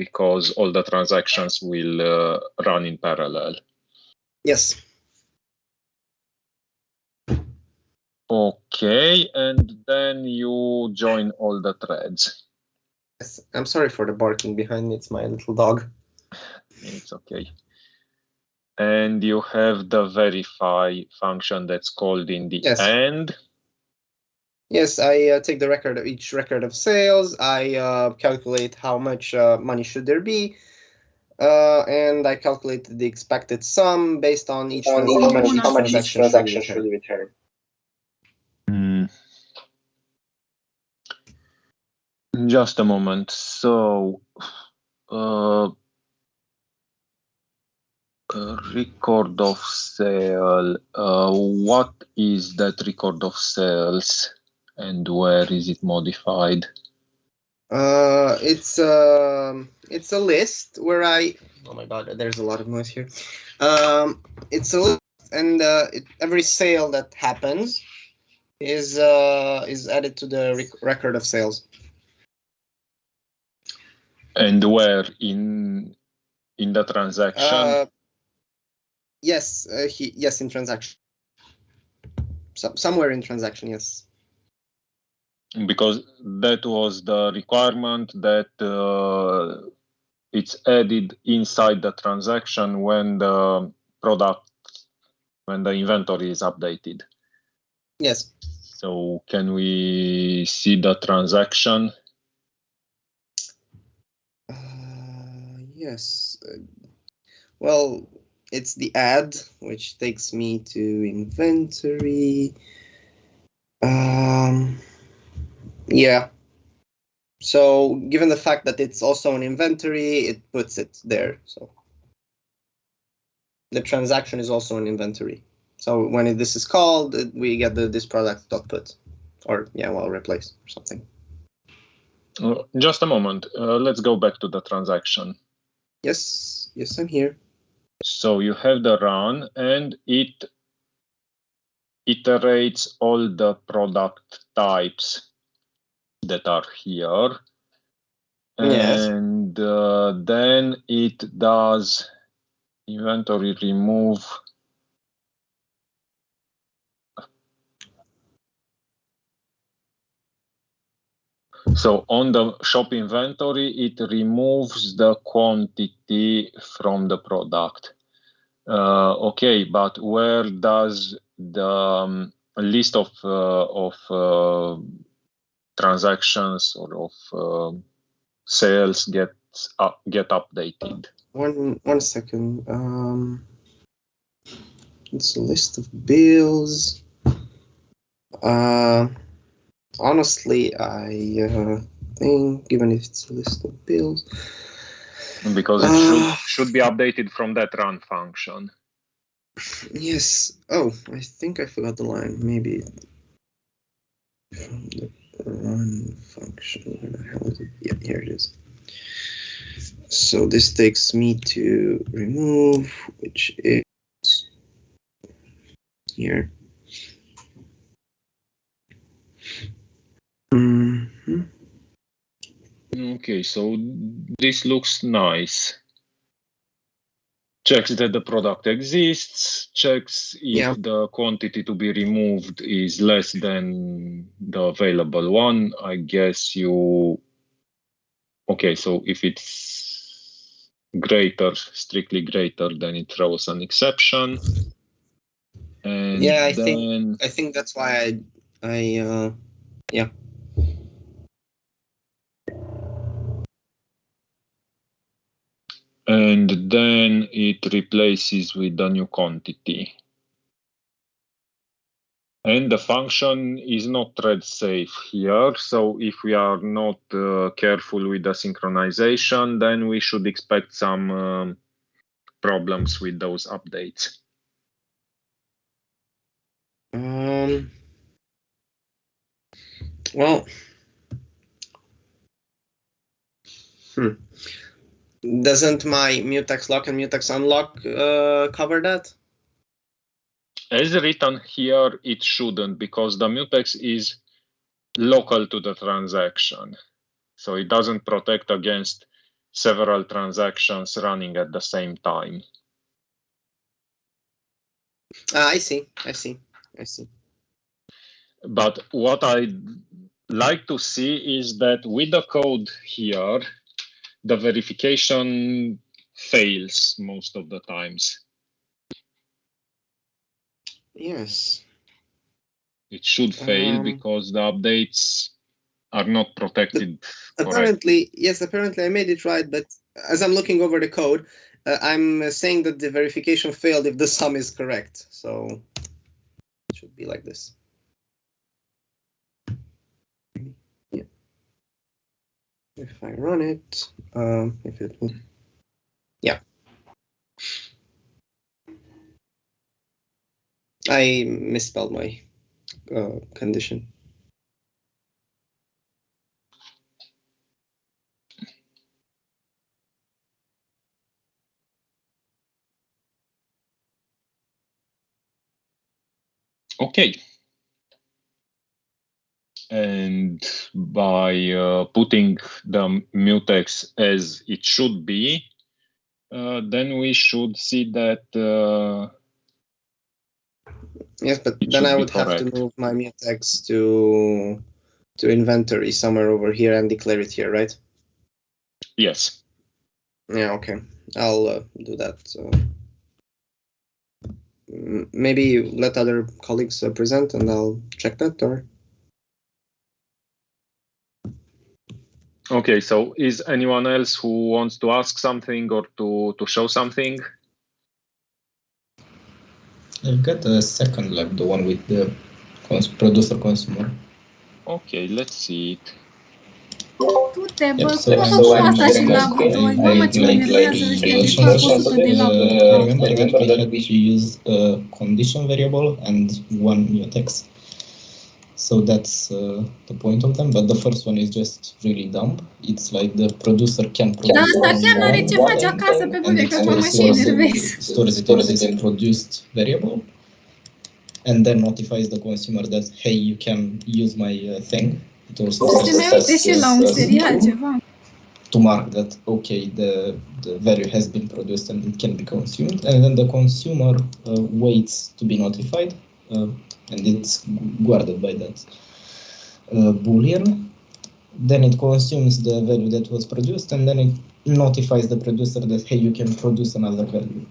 because all the transactions will run in parallel. Yes. Okay, and then you join all the threads. Yes. I'm sorry for the barking behind me. It's my little dog. It's okay. And you have the verify function that's called in the end. Yes, I take the record of each record of sales. I calculate how much money should there be, and I calculate the expected sum based on each how much each transaction should return. Just a moment. So, record of sale. What is that record of sales, and where is it modified? It's a list where I. Oh my God, there's a lot of noise here. It's a list, and every sale that happens is added to the record of sales. And where in the transaction? Yes, in transaction. Somewhere in transaction, yes. Because that was the requirement that it's added inside the transaction when the inventory is updated. Yes. So can we see the transaction? Yes. Well, it's the add, which takes me to inventory. Yeah. So given the fact that it's also an inventory, it puts it there. So the transaction is also an inventory. So when this is called, we get this product dot put, or replace or something. Just a moment. Let's go back to the transaction. Yes, I'm here. So you have the run, and it iterates all the product types that are here. Yes. And then it does inventory remove. So on the shop inventory, it removes the quantity from the product. Okay, but where does the list of transactions or of sales get updated? One second. It's a list of bills. Honestly, I think, given if it's a list of bills, because it should be updated from that run function. Yes. Oh, I think I forgot the line. Maybe from the run function. Where the hell is it? Yeah, here it is. So this takes me to remove, which is here. Okay, so this looks nice. Checks that the product exists, checks if the quantity to be removed is less than the available one. I guess okay, so if it's strictly greater, then it throws an exception. And I think that's why I yeah. And then it replaces with the new quantity. And the function is not thread safe here. So if we are not careful with the synchronization, then we should expect some problems with those updates. Well, doesn't my mutex lock and mutex unlock cover that? As written here, it shouldn't, because the mutex is local to the transaction. So it doesn't protect against several transactions running at the same time. I see. But what I'd like to see is that with the code here, the verification fails most of the times. Yes. It should fail because the updates are not protected. Apparently, yes, apparently I made it right, but as I'm looking over the code, I'm saying that the verification failed if the sum is correct. So it should be like this. Yeah. If I run it, if it will, yeah. I misspelled my condition. Okay. And by putting the mutex as it should be, then we should see that. Yes, but then I would have to move my mutex to inventory somewhere over here and declare it here, right? Yes. Yeah, okay. I'll do that. Maybe let other colleagues present and I'll check that, or? Okay, so is anyone else who wants to ask something or to show something? I've got a second lab, the one with the producer consumer. Okay, let's see it. Du-te, bă, cum a făcut asta și labul 2? Mamă, ce mă enervează ăștia, de fac 100 de laburi. Remember that we should use a condition variable and one mutex. So that's the point of them, but the first one is just really dumb. It's like the producer can produce. Da, asta chiar n-are ce face acasă pe bune, că mă și enervez. Stores it as a produced variable and then notifies the consumer that, hey, you can use my thing. Să se mai uite și la un serial ceva. To mark that, okay, the value has been produced and it can be consumed, and then the consumer waits to be notified, and it's guarded by that boolean. Then it consumes the value that was produced, and then it notifies the producer that, hey, you can produce another value.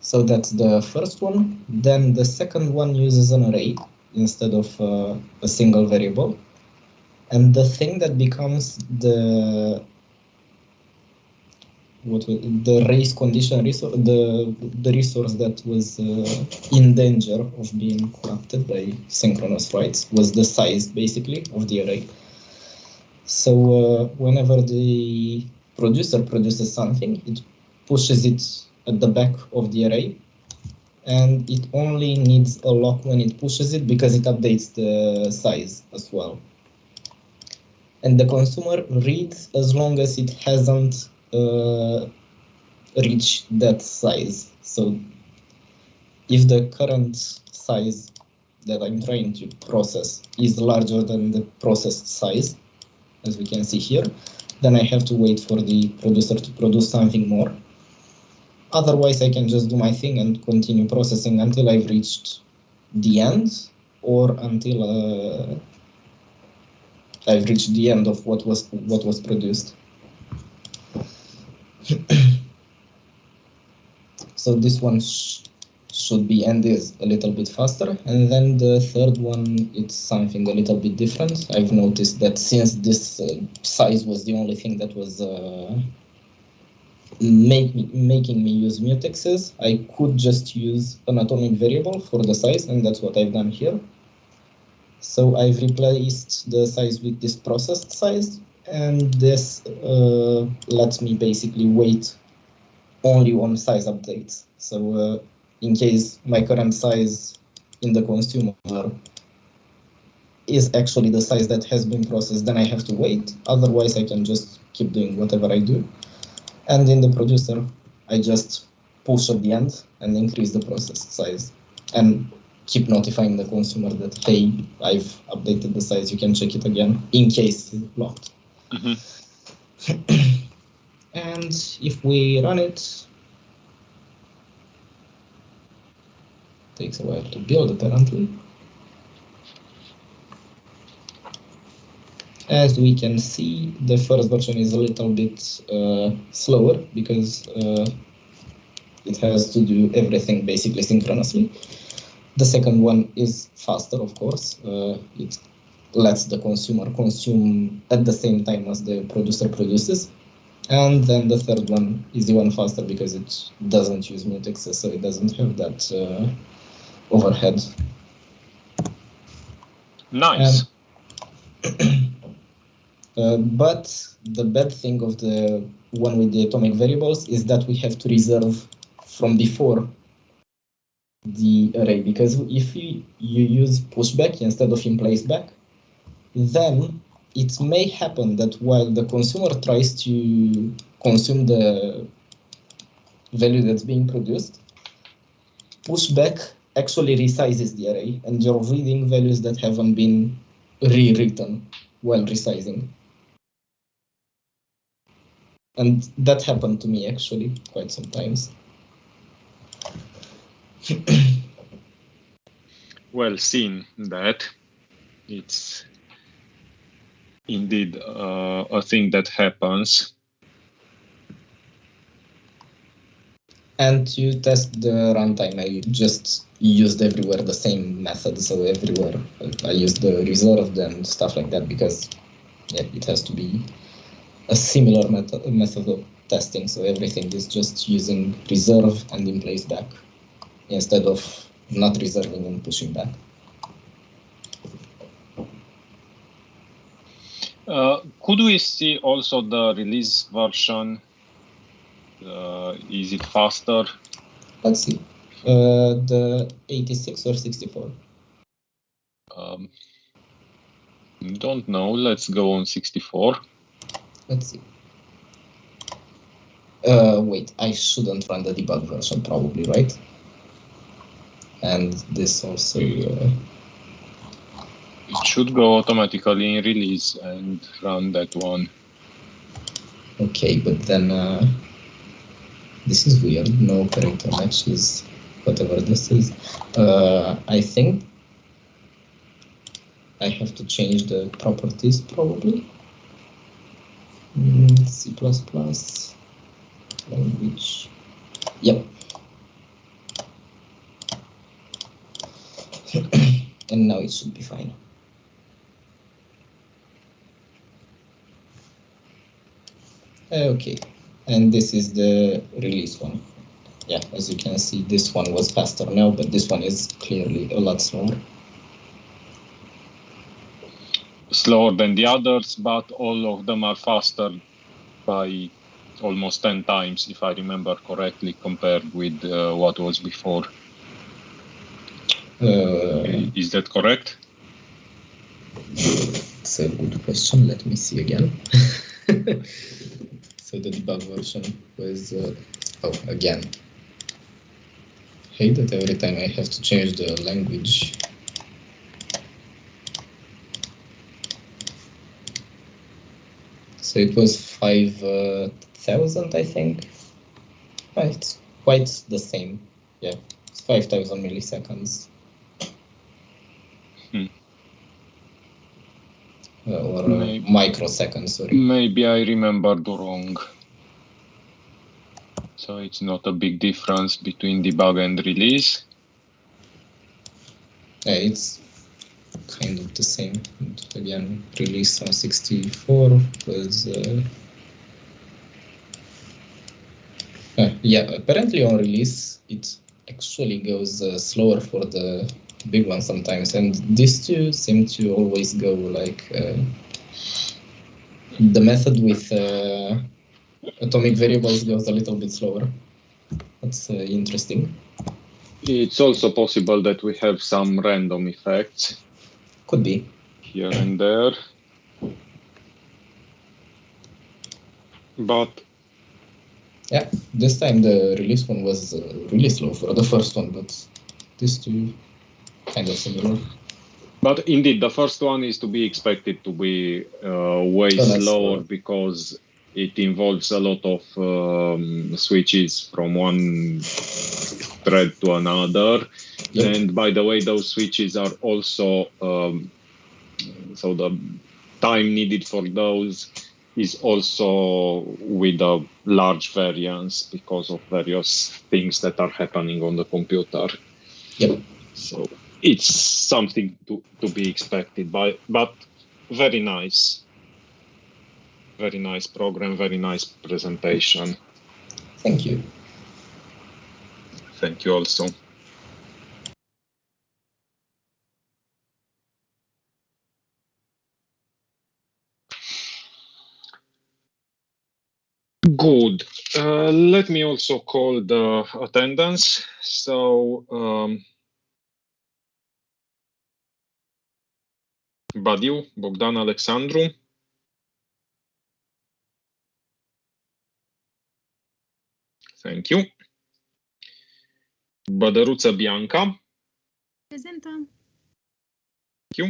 So that's the first one. Then the second one uses an array instead of a single variable. And the thing that becomes the race condition resource, the resource that was in danger of being corrupted by synchronous writes, was the size basically of the array. So whenever the producer produces something, it pushes it at the back of the array, and it only needs a lock when it pushes it because it updates the size as well. And the consumer reads as long as it hasn't reached that size. So if the current size that I'm trying to process is larger than the processed size, as we can see here, then I have to wait for the producer to produce something more. Otherwise, I can just do my thing and continue processing until I've reached the end, or until I've reached the end of what was produced. So this one should be and is a little bit faster, and then the third one, it's something a little bit different. I've noticed that since this size was the only thing that was making me use mutexes, I could just use an atomic variable for the size, and that's what I've done here. So I've replaced the size with this processed size, and this lets me basically wait only on size updates. So in case my current size in the consumer is actually the size that has been processed, then I have to wait. Otherwise, I can just keep doing whatever I do. And in the producer, I just push at the end and increase the processed size, and keep notifying the consumer that, hey, I've updated the size, you can check it again in case it's blocked. Mm-hmm. And if we run it, takes a while to build apparently. As we can see, the first version is a little bit slower because it has to do everything basically synchronously. The second one is faster, of course. It lets the consumer consume at the same time as the producer produces. And then the third one is even faster because it doesn't use mutexes, so it doesn't have that overhead. Nice. But the bad thing of the one with the atomic variables is that we have to reserve from before the array, because if you use pushback instead of in place back, then it may happen that while the consumer tries to consume the value that's being produced, pushback actually resizes the array and you're reading values that haven't been rewritten while resizing. And that happened to me actually quite sometimes. Well seen that. It's indeed a thing that happens. And to test the runtime, I just used everywhere the same method. So everywhere I used the reserved and stuff like that because it has to be a similar method of testing. So everything is just using reserve and in place back instead of not reserving and pushing back. Could we see also the release version? Is it faster? Let's see. The 86 or 64? Don't know. Let's go on 64. Let's see. Wait, I shouldn't run the debug version probably, right? And this also... it should go automatically in release and run that one. Okay, but then this is weird. No operator matches whatever this is. I think I have to change the properties probably. C++ language. Yep. And now it should be fine. Okay, and this is the release one. Yeah, as you can see, this one was faster now, but this one is clearly a lot slower. Slower than the others, but all of them are faster by almost 10 times, if I remember correctly, compared with what was before. Is that correct? It's a good question. Let me see again. So the debug version was, again. Hate that every time I have to change the language. So it was 5,000, I think. It's quite the same. Yeah, it's 5,000 milliseconds. Or microseconds, sorry. Maybe I remembered wrong. So it's not a big difference between debug and release. Yeah, it's kind of the same. And again, release on 64 was... yeah, apparently on release, it actually goes slower for the big one sometimes, and these two seem to always go like the method with atomic variables goes a little bit slower. That's interesting. It's also possible that we have some random effects. Could be. Here and there. But yeah, this time the release one was really slow for the first one, but these two kind of similar. But indeed, the first one is to be expected to be way slower because it involves a lot of switches from one thread to another. Yep. And by the way, those switches are also, so the time needed for those is also with a large variance because of various things that are happening on the computer. Yep. So it's something to be expected, but very nice. Very nice program, very nice presentation. Thank you. Thank you also. Good. Let me also call the attendance. So, Badiu, Bogdan, Alexandru. Thank you. Bădăruță Bianca. Prezentă. Thank you.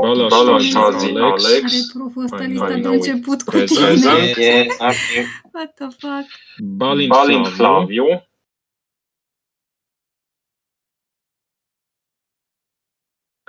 Bălășazi Alex. Are proful ăsta I lista de know început it's cu present. tine. Yeah, I'm here. What the fuck? Balint Flaviu.